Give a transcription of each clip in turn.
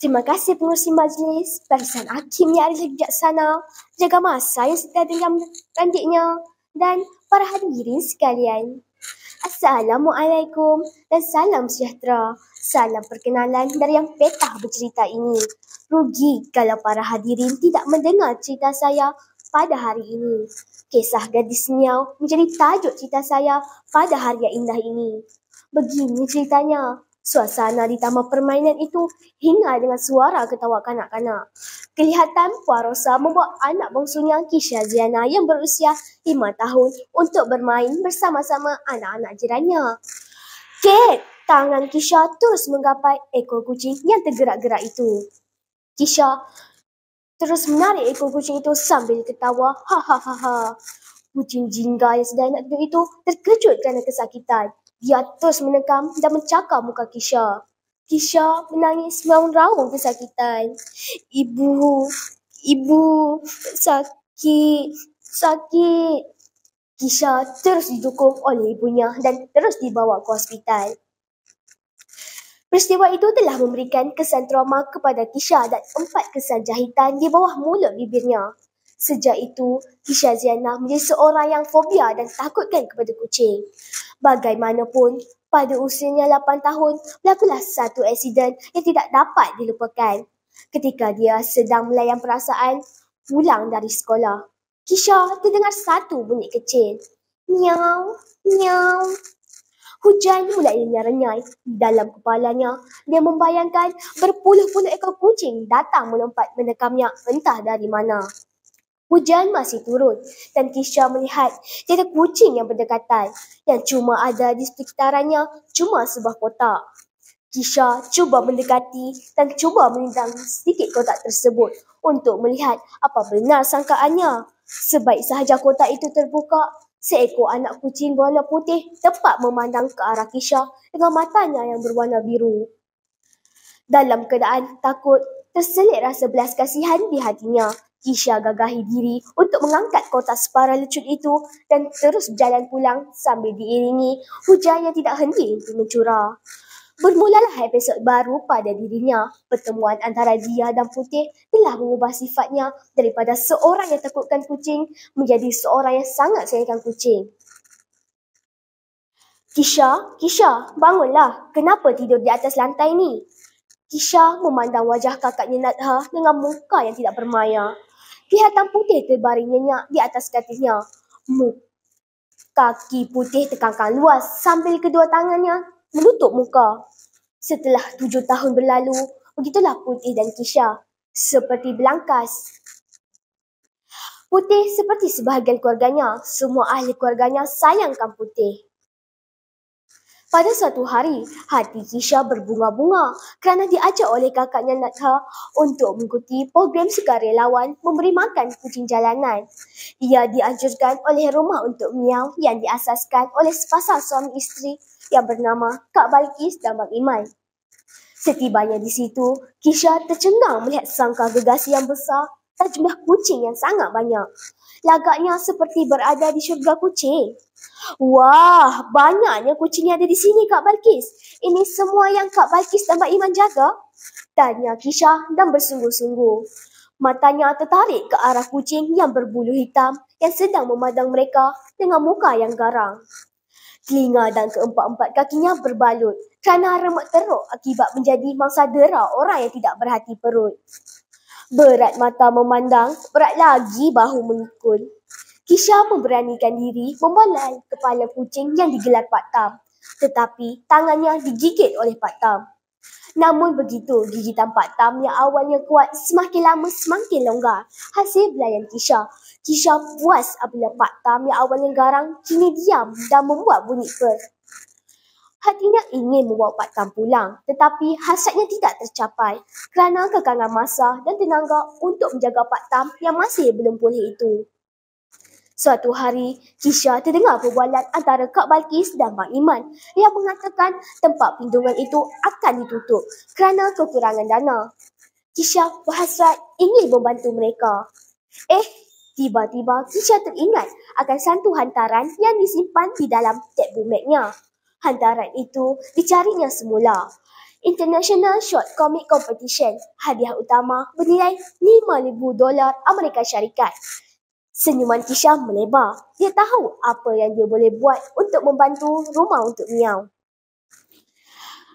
Terima kasih pengurusi majlis, Barisan Hakim yang adil bijaksana, jaga masa yang setia dengan randiknya, dan para hadirin sekalian. Assalamualaikum dan salam sejahtera. Salam perkenalan dari yang petah bercerita ini. Rugi kalau para hadirin tidak mendengar cerita saya pada hari ini. Kisah gadis Niau menjadi tajuk cerita saya pada hari yang indah ini. Begini ceritanya. Suasana di taman permainan itu hingar dengan suara ketawa kanak-kanak. Kelihatan Puan Rosa membawa anak bongsunya Kisha Ziana yang berusia 5 tahun untuk bermain bersama-sama anak-anak jirannya. Kek, tangan Kisha terus menggapai ekor kucing yang tergerak-gerak itu. Kisha terus menarik ekor kucing itu sambil ketawa. Ha. Kucing jingga yang sedang nak duduk itu terkejut kerana kesakitan. Dia terus menekam dan mencakar muka Kisha. Kisha menangis meraung-raung kesakitan. Ibu, sakit. Kisha terus didukung oleh ibunya dan terus dibawa ke hospital. Peristiwa itu telah memberikan kesan trauma kepada Kisha dan 4 kesan jahitan di bawah mulut bibirnya. Sejak itu, Kisha Ziana menjadi seorang yang fobia dan takutkan kepada kucing. Bagaimanapun, pada usianya 8 tahun, berlakulah satu aksiden yang tidak dapat dilupakan. Ketika dia sedang melayan perasaan, pulang dari sekolah. Kisha terdengar satu bunyi kecil. Miau, miau. Hujan mulai renyai-renyai dalam kepalanya. Dia membayangkan berpuluh-puluh ekor kucing datang melompat menekamnya entah dari mana. Hujan masih turun dan Kisha melihat tiada kucing yang berdekatan. Yang cuma ada di sekitarannya cuma sebuah kotak. Kisha cuba mendekati dan cuba melintang sedikit kotak tersebut untuk melihat apa benar sangkaannya. Sebaik sahaja kotak itu terbuka, seekor anak kucing berwarna putih tepat memandang ke arah Kisha dengan matanya yang berwarna biru. Dalam keadaan takut, terselit rasa belas kasihan di hatinya. Kisha gagahi diri untuk mengangkat kotak separa lecut itu dan terus berjalan pulang sambil diiringi hujan yang tidak henti untuk mencurah. Bermulalah episod baru pada dirinya. Pertemuan antara dia dan Putih telah mengubah sifatnya daripada seorang yang takutkan kucing menjadi seorang yang sangat sayangkan kucing. Kisha, bangunlah. Kenapa tidur di atas lantai ni? Kisha memandang wajah kakaknya Nadha dengan muka yang tidak bermaya. Kelihatan Putih terbaring nyenyak di atas katilnya. Kaki Putih terkangkang luas sambil kedua tangannya menutup muka. Setelah 7 tahun berlalu, begitulah Putih dan Kisha seperti belangkas. Putih seperti sebahagian keluarganya. Semua ahli keluarganya sayangkan Putih. Pada suatu hari, hati Kisha berbunga-bunga kerana diajak oleh kakaknya Nadha untuk mengikuti program sukarelawan memberi makan kucing jalanan. Ia dianjurkan oleh Rumah Untuk Miau yang diasaskan oleh sepasang suami isteri yang bernama Kak Balkis dan Bang Iman. Setibanya di situ, Kisha tercengang melihat sangkar gergasi yang besar dan jumlah kucing yang sangat banyak. Lagaknya seperti berada di syurga kucing. Wah, banyaknya kucing yang ada di sini, Kak Balkis. Ini semua yang Kak Balkis dan Mbak Iman jaga? Tanya Kisha dan bersungguh-sungguh. Matanya tertarik ke arah kucing yang berbulu hitam yang sedang memandang mereka dengan muka yang garang. Telinga dan keempat-empat kakinya berbalut kerana remuk teruk akibat menjadi mangsa dera orang yang tidak berhati perut. Berat mata memandang, berat lagi bahu memikul. Kisha memberanikan diri membalai kepala kucing yang digelar Pak Tam. Tetapi tangannya digigit oleh Pak Tam. Namun begitu, gigitan Pak Tam yang awalnya kuat semakin lama semakin longgar. Hasil belayan Kisha. Kisha puas apabila Pak Tam yang awalnya garang kini diam dan membuat bunyi purr. Hatinya ingin membawa Pak Tam pulang, tetapi hasratnya tidak tercapai kerana kekangan masa dan tenaga untuk menjaga Pak Tam yang masih belum pulih itu. Suatu hari, Kisha terdengar perbualan antara Kak Balkis dan Bang Iman yang mengatakan tempat pindungan itu akan ditutup kerana kekurangan dana. Kisha berhasrat ingin membantu mereka. Tiba-tiba Kisha teringat akan satu hantaran yang disimpan di dalam tabung magnya. Hantaran itu dicarinya semula. International Short Comic Competition. Hadiah utama bernilai $5,000 Amerika Syarikat. Senyuman Kisha melebar. Dia tahu apa yang dia boleh buat untuk membantu rumah untuk Miau.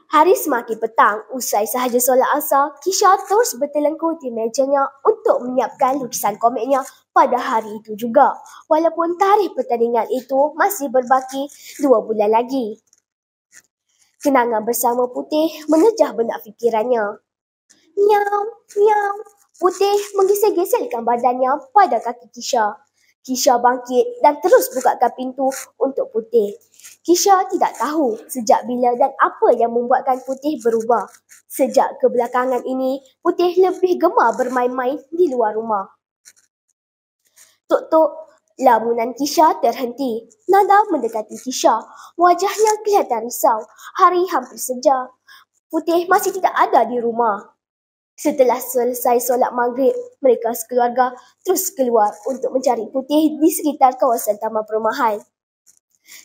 Hari semakin petang, usai sahaja solat asar, Kisha terus bertelengkur di mejanya untuk menyiapkan lukisan komiknya pada hari itu juga. Walaupun tarikh pertandingan itu masih berbaki 2 bulan lagi. Kenangan bersama Putih menejah benak fikirannya. Miau, miau. Putih menggesel-geselkan badannya pada kaki Kisha. Kisha bangkit dan terus bukakan pintu untuk Putih. Kisha tidak tahu sejak bila dan apa yang membuatkan Putih berubah. Sejak kebelakangan ini, Putih lebih gemar bermain-main di luar rumah. Tok-tok, lamunan Kisha terhenti. Nada mendekati Kisha. Wajahnya kelihatan risau. Hari hampir senja. Putih masih tidak ada di rumah. Setelah selesai solat maghrib, mereka sekeluarga terus keluar untuk mencari Putih di sekitar kawasan Taman Perumahan.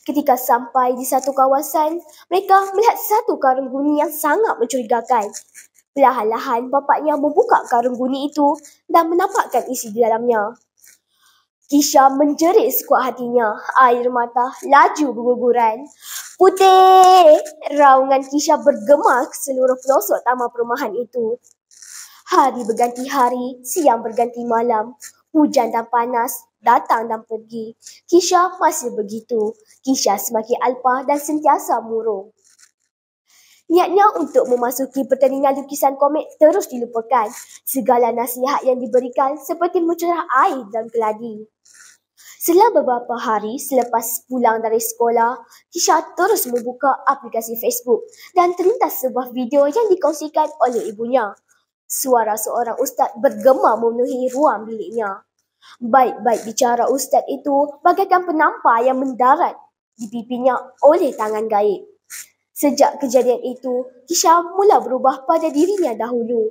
Ketika sampai di satu kawasan, mereka melihat satu karung guni yang sangat mencurigakan. Perlahan-lahan bapaknya membuka karung guni itu dan menampakkan isi di dalamnya. Kisha menjerit sekuat hatinya. Air mata laju berguguran. Putih! Raungan Kisha bergema ke seluruh pelosok Taman Perumahan itu. Hari berganti hari, siang berganti malam. Hujan dan panas datang dan pergi. Kisha masih begitu. Kisha semakin alpa dan sentiasa murung. Niatnya untuk memasuki pertandingan lukisan komik terus dilupakan. Segala nasihat yang diberikan seperti mencurah air dalam keladi. Setelah beberapa hari selepas pulang dari sekolah, Kisha terus membuka aplikasi Facebook dan terlintas sebuah video yang dikongsikan oleh ibunya. Suara seorang ustaz bergema memenuhi ruang biliknya. Baik-baik bicara ustaz itu bagaikan penampar yang mendarat di pipinya oleh tangan gaib. Sejak kejadian itu, Kisha mula berubah pada dirinya dahulu.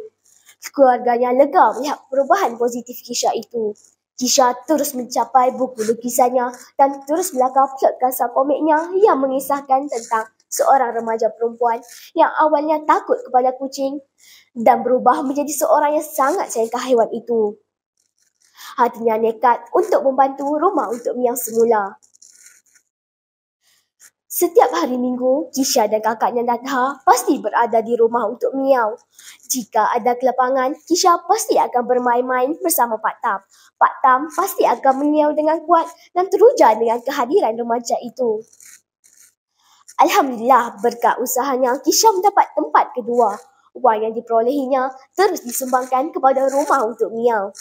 Keluarganya lega melihat perubahan positif Kisha itu. Kisha terus mencapai buku lukisannya dan terus melakar plot kasar komiknya yang mengisahkan tentang seorang remaja perempuan yang awalnya takut kepada kucing dan berubah menjadi seorang yang sangat sayangkan haiwan itu. Hatinya nekat untuk membantu rumah untuk Miau semula. Setiap hari Minggu, Kisha dan kakaknya Nadha pasti berada di rumah untuk Miau. Jika ada kelapangan, Kisha pasti akan bermain-main bersama Pak Tam. Pak Tam pasti akan mengiau dengan kuat dan teruja dengan kehadiran remaja itu. Alhamdulillah, berkat usahanya, Kisha mendapat tempat kedua. Wang yang diperolehinya terus disumbangkan kepada rumah untuk Miau.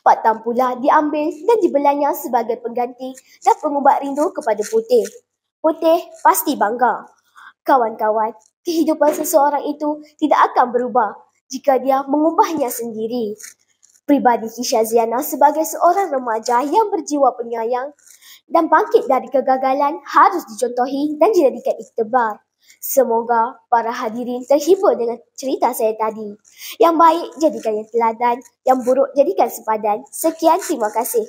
Pak Tam pula diambil dan dibelanya sebagai pengganti dan pengubat rindu kepada Putih. Putih pasti bangga. Kawan-kawan, kehidupan seseorang itu tidak akan berubah jika dia mengubahnya sendiri. Pribadi Kisha Ziana sebagai seorang remaja yang berjiwa penyayang dan bangkit dari kegagalan harus dicontohi dan dijadikan iktibar. Semoga para hadirin terhibur dengan cerita saya tadi. Yang baik jadikan yang teladan, yang buruk jadikan sepadan. Sekian, terima kasih.